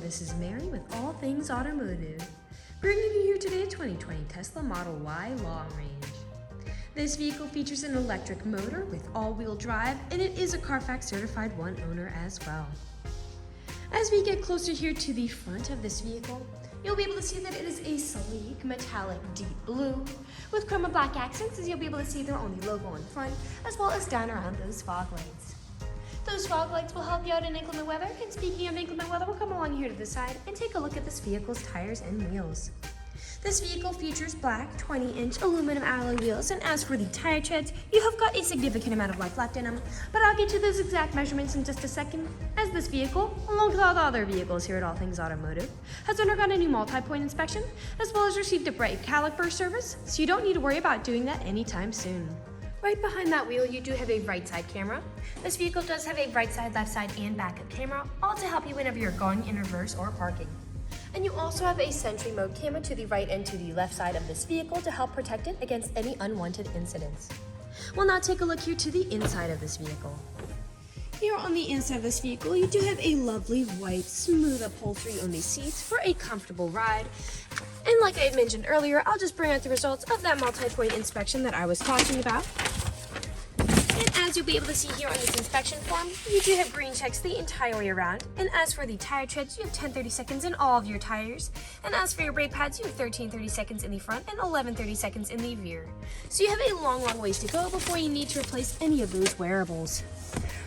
this is Mary with All Things Automotive, bringing you here today a 2020 Tesla Model Y long range. This vehicle features an electric motor with all-wheel drive, and it is a CARFAX certified one owner as well. As we get closer here to the front of this vehicle, you'll be able to see that it is a sleek, metallic, deep blue with chrome and black accents, as you'll be able to see their only logo in front, as well as down around those fog lights. Those fog lights will help you out in inclement weather, and speaking of inclement weather, we'll come along here to the side and take a look at this vehicle's tires and wheels. This vehicle features black 20-inch aluminum alloy wheels, and as for the tire treads, you have got a significant amount of life left in them, but I'll get to those exact measurements in just a second, as this vehicle, along with all the other vehicles here at All Things Automotive, has undergone a new multi-point inspection, as well as received a brake caliper service, so you don't need to worry about doing that anytime soon. Right behind that wheel, you do have a right side camera. This vehicle does have a right side, left side, and backup camera, all to help you whenever you're going in reverse or parking. And you also have a sentry mode camera to the right and to the left side of this vehicle to help protect it against any unwanted incidents. We'll now take a look here to the inside of this vehicle. Here on the inside of this vehicle, you do have a lovely white, smooth upholstery on the seats for a comfortable ride. And like I mentioned earlier, I'll just bring out the results of that multi-point inspection that I was talking about. And as you'll be able to see here on this inspection form, you do have green checks the entire way around. And as for the tire treads, you have 10 30 seconds in all of your tires. And as for your brake pads, you have 13 30 seconds in the front and 11 30 seconds in the rear. So you have a long ways to go before you need to replace any of those wearables.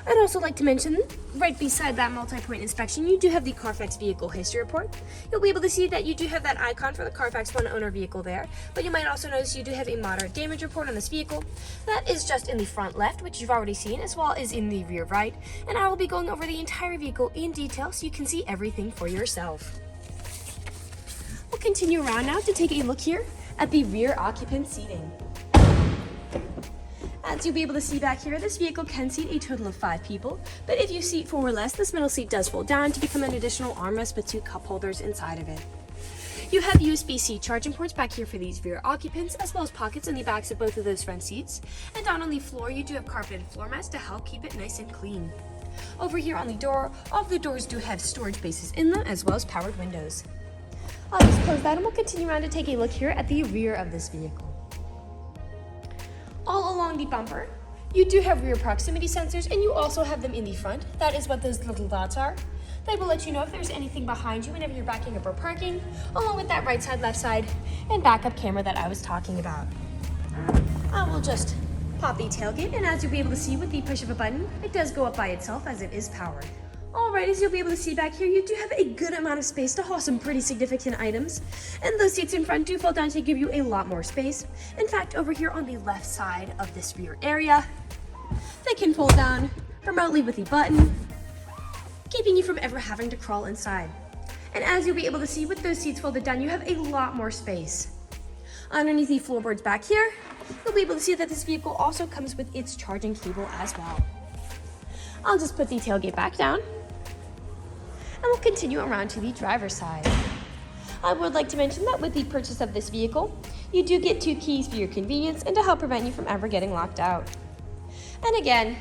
I'd also like to mention, right beside that multi-point inspection, you do have the CARFAX vehicle history report. You'll be able to see that you do have that icon for the CARFAX one owner vehicle there, but you might also notice you do have a moderate damage report on this vehicle. That is just in the front left, which you've already seen, as well as in the rear right, and I will be going over the entire vehicle in detail so you can see everything for yourself. We'll continue around now to take a look here at the rear occupant seating. As you'll be able to see back here, this vehicle can seat a total of 5 people, but if you seat 4 or less, this middle seat does fold down to become an additional armrest with 2 cup holders inside of it. You have USB-C charging ports back here for these rear occupants, as well as pockets in the backs of both of those front seats. And down on the floor, you do have carpeted floor mats to help keep it nice and clean. Over here on the door, all of the doors do have storage spaces in them, as well as powered windows. I'll just close that and we'll continue around to take a look here at the rear of this vehicle. All along the bumper, you do have rear proximity sensors, and you also have them in the front. That is what those little dots are. They will let you know if there's anything behind you whenever you're backing up or parking, along with that right side, left side, and backup camera that I was talking about. I will just pop the tailgate, and as you'll be able to see with the push of a button, it does go up by itself as it is powered. Alright, as you'll be able to see back here, you do have a good amount of space to haul some pretty significant items, and those seats in front do fold down to give you a lot more space. In fact, over here on the left side of this rear area, they can fold down remotely with a button, keeping you from ever having to crawl inside. And as you'll be able to see with those seats folded down, you have a lot more space. Underneath the floorboards back here, you'll be able to see that this vehicle also comes with its charging cable as well. I'll just put the tailgate back down, and we'll continue around to the driver's side. I would like to mention that with the purchase of this vehicle, you do get 2 keys for your convenience and to help prevent you from ever getting locked out. And again,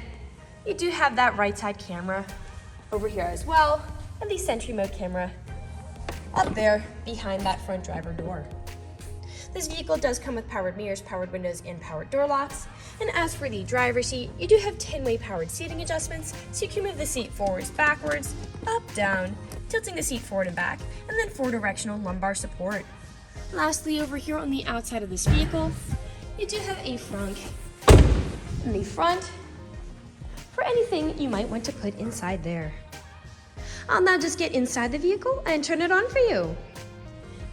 you do have that right side camera over here as well, and the sentry mode camera up there behind that front driver door. This vehicle does come with powered mirrors, powered windows, and powered door locks. And as for the driver's seat, you do have 10-way powered seating adjustments, so you can move the seat forwards, backwards, up, down, tilting the seat forward and back, and then 4-directional lumbar support. Lastly, over here on the outside of this vehicle, you do have a front in the front for anything you might want to put inside there. I'll now just get inside the vehicle and turn it on for you.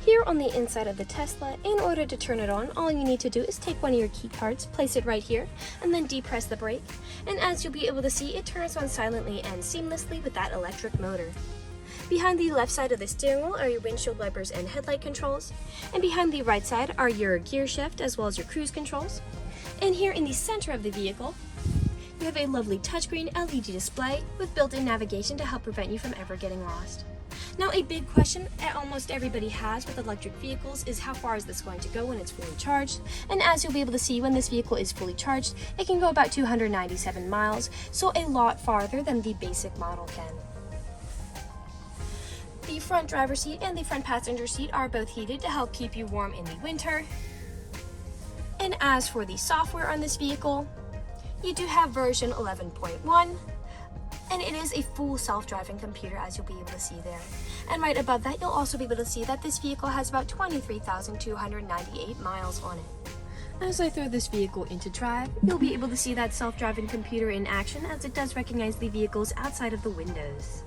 Here on the inside of the Tesla, in order to turn it on, all you need to do is take one of your key cards, place it right here, and then depress the brake. And as you'll be able to see, it turns on silently and seamlessly with that electric motor. Behind the left side of the steering wheel are your windshield wipers and headlight controls. And behind the right side are your gear shift as well as your cruise controls. And here in the center of the vehicle, you have a lovely touchscreen LED display with built-in navigation to help prevent you from ever getting lost. Now, a big question that almost everybody has with electric vehicles is how far is this going to go when it's fully charged? And as you'll be able to see, when this vehicle is fully charged, it can go about 297 miles, so a lot farther than the basic model can. The front driver's seat and the front passenger seat are both heated to help keep you warm in the winter. And as for the software on this vehicle, you do have version 11.1, and it is a full self-driving computer, as you'll be able to see there. And right above that, you'll also be able to see that this vehicle has about 23,298 miles on it. As I throw this vehicle into drive, you'll be able to see that self-driving computer in action, as it does recognize the vehicles outside of the windows.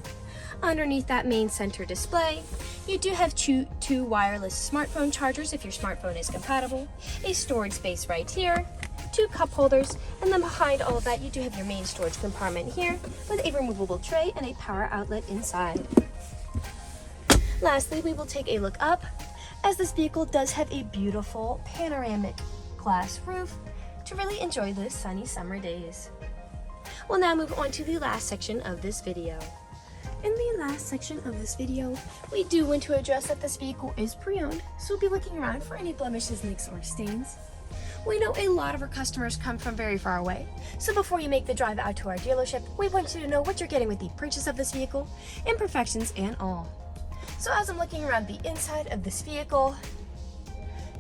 Underneath that main center display, you do have two wireless smartphone chargers if your smartphone is compatible, a storage space right here, 2 cup holders, and then behind all of that you do have your main storage compartment here with a removable tray and a power outlet inside. Lastly, we will take a look up, as this vehicle does have a beautiful panoramic glass roof to really enjoy those sunny summer days. We'll now move on to the last section of this video. In the last section of this video, we do want to address that this vehicle is pre-owned, so we'll be looking around for any blemishes, nicks, or stains. We know a lot of our customers come from very far away, so before you make the drive out to our dealership, we want you to know what you're getting with the purchase of this vehicle, imperfections and all. So as I'm looking around the inside of this vehicle,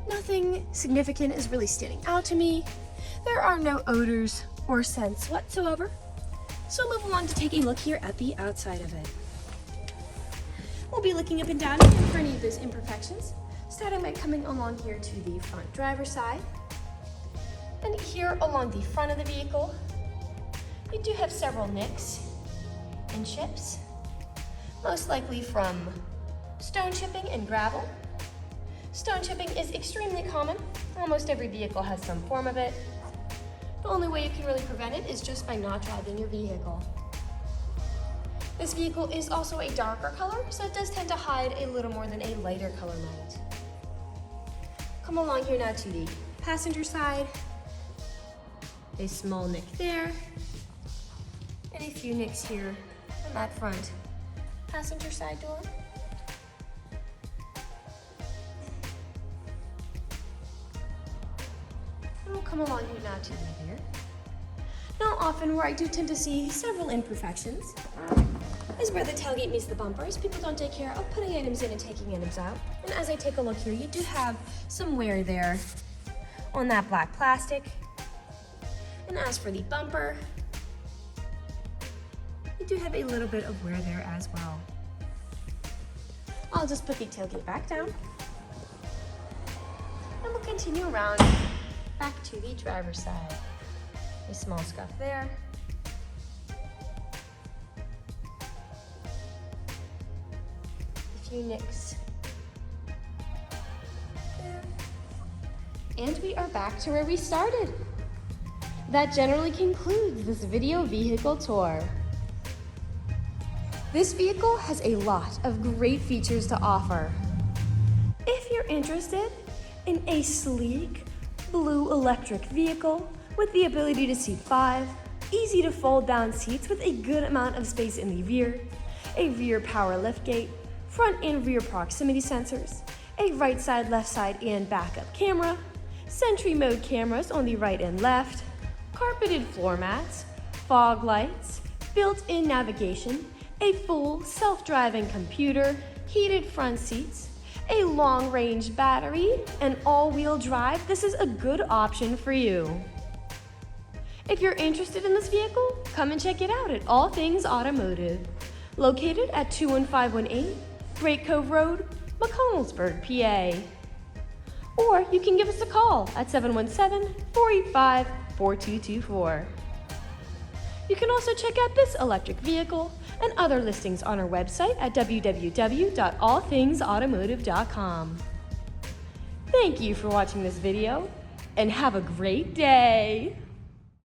nothing significant is really standing out to me. There are no odors or scents whatsoever. So move along to take a look here at the outside of it. We'll be looking up and down for any of those imperfections, starting by coming along here to the front driver's side. And here along the front of the vehicle, you do have several nicks and chips, most likely from stone chipping and gravel. Stone chipping is extremely common. Almost every vehicle has some form of it. The only way you can really prevent it is just by not driving your vehicle. This vehicle is also a darker color, so it does tend to hide a little more than a lighter color might. Come along here now to the passenger side. A small nick there, and a few nicks here on that front passenger side door. And we'll come along here now to the rear. Now often where I do tend to see several imperfections is where the tailgate meets the bumpers. People don't take care of putting items in and taking items out. And as I take a look here, you do have some wear there on that black plastic. And as for the bumper, you do have a little bit of wear there as well. I'll just put the tailgate back down. And we'll continue around back to the driver's side. A small scuff there. A few nicks there. And we are back to where we started. That generally concludes this video vehicle tour. This vehicle has a lot of great features to offer. If you're interested in a sleek blue electric vehicle with the ability to seat 5, easy to fold down seats with a good amount of space in the rear, a rear power liftgate, front and rear proximity sensors, a right side, left side, and backup camera, sentry mode cameras on the right and left, carpeted floor mats, fog lights, built-in navigation, a full self-driving computer, heated front seats, a long-range battery, and all-wheel drive, this is a good option for you. If you're interested in this vehicle, come and check it out at All Things Automotive, located at 21518 Great Cove Road, McConnellsburg, PA. Or you can give us a call at 717-485-4224. You can also check out this electric vehicle and other listings on our website at www.allthingsautomotive.com. Thank you for watching this video, and have a great day!